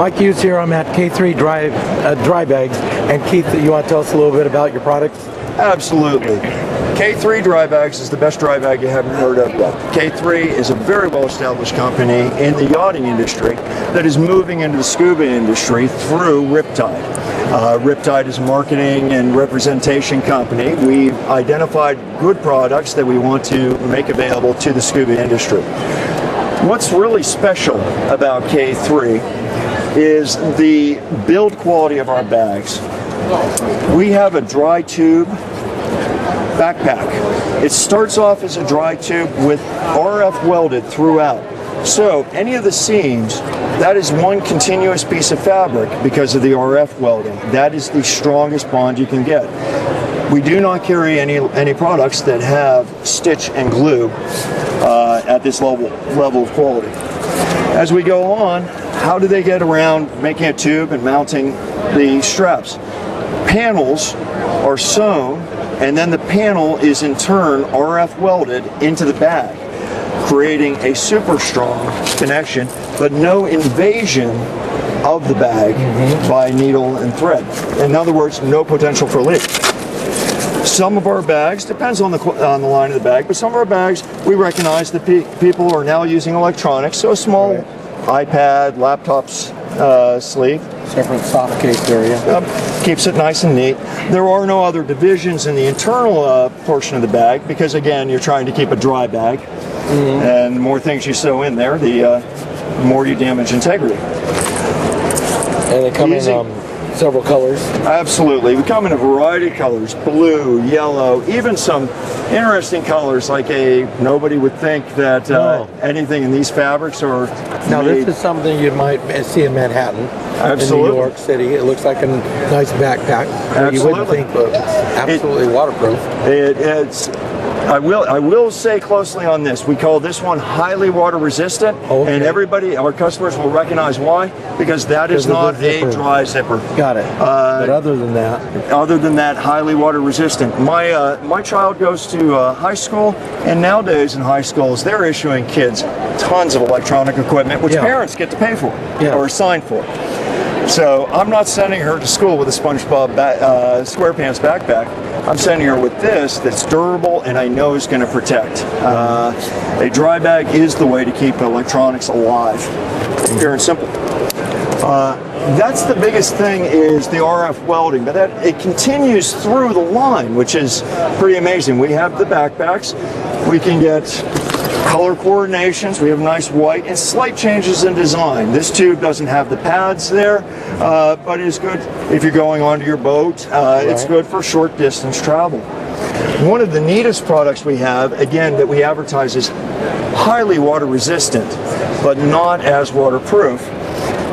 Mike Hughes here. I'm at K3 Dry Bags. And Keith, you want to tell us a little bit about your products? Absolutely. K3 Dry Bags is the best dry bag you haven't heard of yet. K3 is a very well-established company in the yachting industry that is moving into the scuba industry through Riptide. Riptide is a marketing and representation company. We've identified good products that we want to make available to the scuba industry. What's really special about K3 is the build quality of our bags. We have a dry tube backpack. It starts off as a dry tube with RF welded throughout. So any of the seams, that is one continuous piece of fabric because of the RF welding. That is the strongest bond you can get. We do not carry any products that have stitch and glue at this level of quality. As we go on, how do they get around making a tube and mounting the straps? Panels are sewn, and then the panel is in turn RF welded into the bag, creating a super strong connection, but no invasion of the bag by needle and thread. In other words, no potential for leak. Some of our bags, depends on the line of the bag, but some of our bags, we recognize that people are now using electronics, so a small iPad, laptop's sleeve. Separate soft case area. Keeps it nice and neat. There are no other divisions in the internal portion of the bag because, again, you're trying to keep a dry bag. And the more things you sew in there, the more you damage integrity. And they come in several colors. Absolutely. We come in a variety of colors: blue, yellow, even some interesting colors like nobody would think that anything in these fabrics are Now made. this is something you might see in Manhattan. Absolutely. In New York City. It looks like a nice backpack. Absolutely. You wouldn't think, but it's absolutely waterproof. I will say closely on this, we call this one highly water resistant, and our customers will recognize why, because that is not a dry zipper. Got it. But other than that, highly water resistant. My child goes to high school, and nowadays in high schools they're issuing kids tons of electronic equipment, which parents get to pay for or sign for. So I'm not sending her to school with a SpongeBob SquarePants backpack. I'm sending her with this that's durable and I know is going to protect. A dry bag is the way to keep electronics alive, pure and simple. That's the biggest thing, is the RF welding, but it continues through the line, which is pretty amazing. We have the backpacks. We can get color coordinations. We have nice white and slight changes in design. This tube doesn't have the pads there, but it is good if you're going onto your boat. It's good for short distance travel. One of the neatest products we have, again, that we advertise as highly water resistant, but not as waterproof,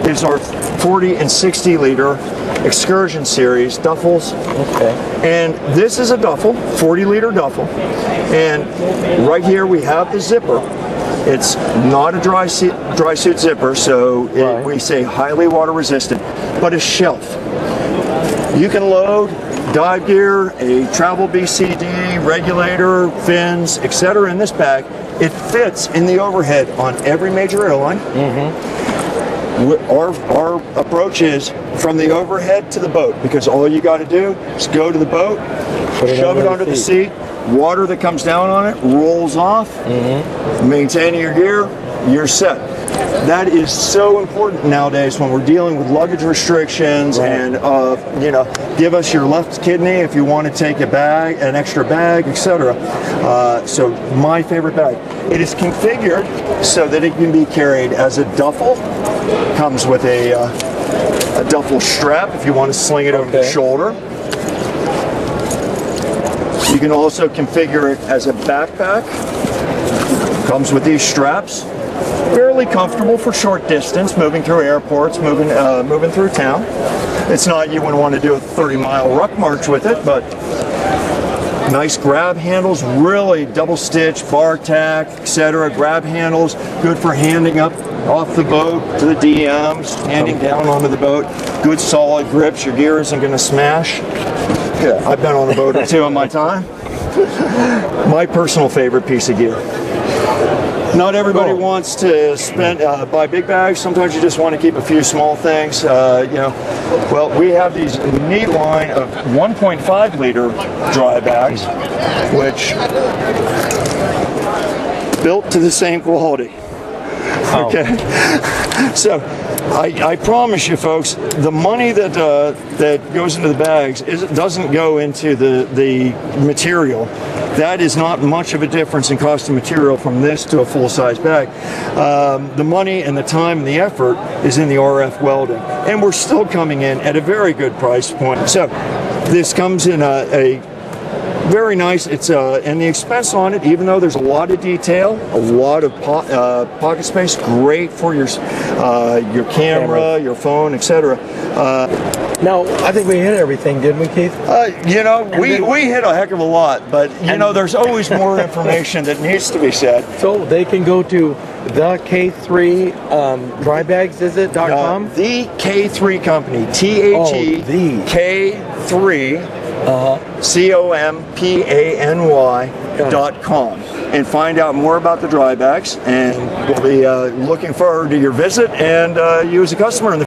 is our 40 and 60 liter Excursion series duffels. And this is a duffel, 40 liter duffel. And right here we have the zipper. It's not a dry suit zipper, so we say highly water resistant, but a shelf. You can load dive gear, a travel BCD, regulator, fins, etc. in this bag. It fits in the overhead on every major airline. Our approach is from the overhead to the boat, because all you got to do is go to the boat, shove it under the seat, water that comes down on it rolls off, maintaining your gear, you're set. That is so important nowadays when we're dealing with luggage restrictions and give us your left kidney if you want to take an extra bag, etc. So my favorite bag. It is configured so that it can be carried as a duffel. Comes with a duffel strap if you want to sling it over the shoulder. You can also configure it as a backpack. Comes with these straps. Fairly comfortable for short distance, moving through airports, moving through town. It's not you wouldn't want to do a 30-mile ruck march with it, but nice grab handles, really double stitch, bar tack, etc. Grab handles, good for handing up off the boat to the DMs, handing down onto the boat. Good solid grips, your gear isn't going to smash. Yeah, I've been on a boat or two in my time. My personal favorite piece of gear. Not everybody Cool. wants to spend buy big bags. Sometimes you just want to keep a few small things. Well, we have these neat line of 1.5 liter dry bags, which built to the same quality. Oh. Okay, so I promise you, folks, the money that goes into the bags doesn't go into the material. That is not much of a difference in cost of material from this to a full-size bag. The money and the time and the effort is in the RF welding, and we're still coming in at a very good price point. So this comes in a very nice. It's and the expense on it, even though there's a lot of detail, a lot of pocket space, great for your camera, your phone, etc. Now, I think we hit everything, didn't we, Keith? We hit a heck of a lot, but there's always more information that needs to be said. So they can go to the K3 drybags, is it .com? The K3 company, THE the K3 COMPANY.com, and find out more about the dry bags. And we'll be looking forward to your visit and you as a customer in the